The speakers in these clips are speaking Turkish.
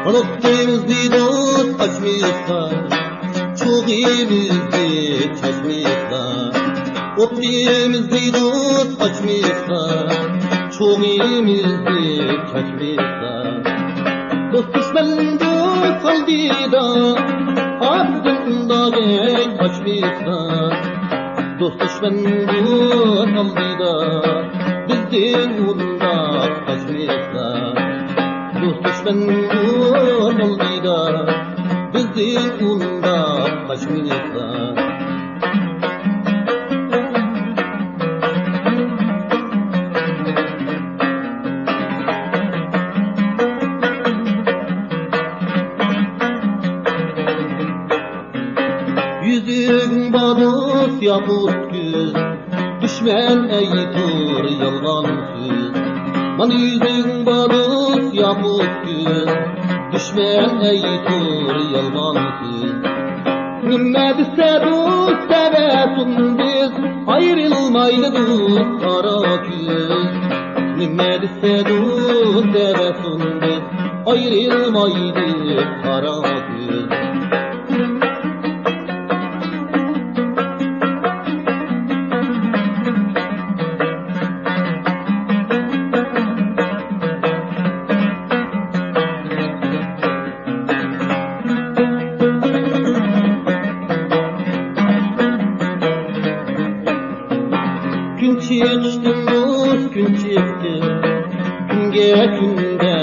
Anıttığımızdı dost açmayıklar, çok iyimizdi çaşmayıklar. Otluğumuzdu dost açmayıklar, çok iyimizdi çaşmayıklar. Dost düşmanın dost aldıyda, ardından açmayıklar. Dost düşmanın dost aldıyda, bizden uğrunda kaçmayıklar. Dost düşmanın olduyda, bizden uğrunda kaçmayıklar. Yüzün barut yakut göz, düşman eytur yalgan söz. Mana yüzün barut yakut göz, düşman eytur yalgan söz. Nimme dese dost sevesun biz, ayrılmaylı dost kara göz. Nimme dese dost sevesun biz, ayrılmaylı kara göz. Gün çıktım dost, gün çıktım, günge günde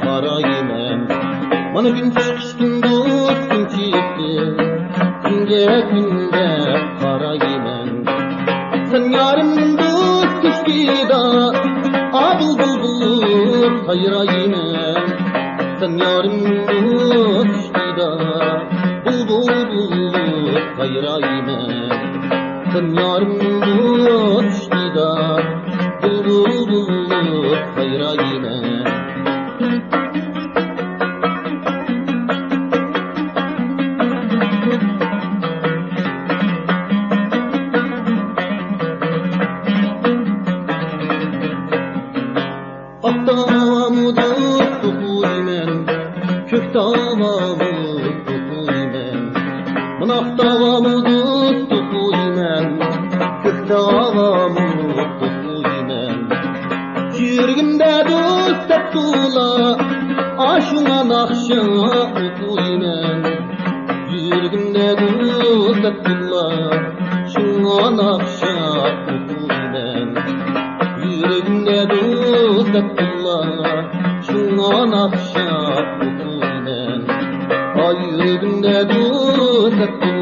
kara yemem. Bana gün çıktım dost, gün çıktım, günge günde kara yemem. Sen yarımın dost kışkıda, abul bulbul hayra yemem. Sen yarımın dost kışkıda, bulbul bulbul hayra yemem. Sen yarımın dost kışkıda, bulbul bulbul hayra yemem. Akdağımı dost tutuymen, kök dağımı tutuymen. Mana akdağımı dost tutuymen, kök dağımı tutuymen. Yüreğimde dost tutula, aşına nakşa tutuymen. Yüreğimde dost tutula, şuna nakşa tutuymen. Yüreğimde dost tutula, şuna nakşa tutuymen. Ay yüreğimde dost tutula.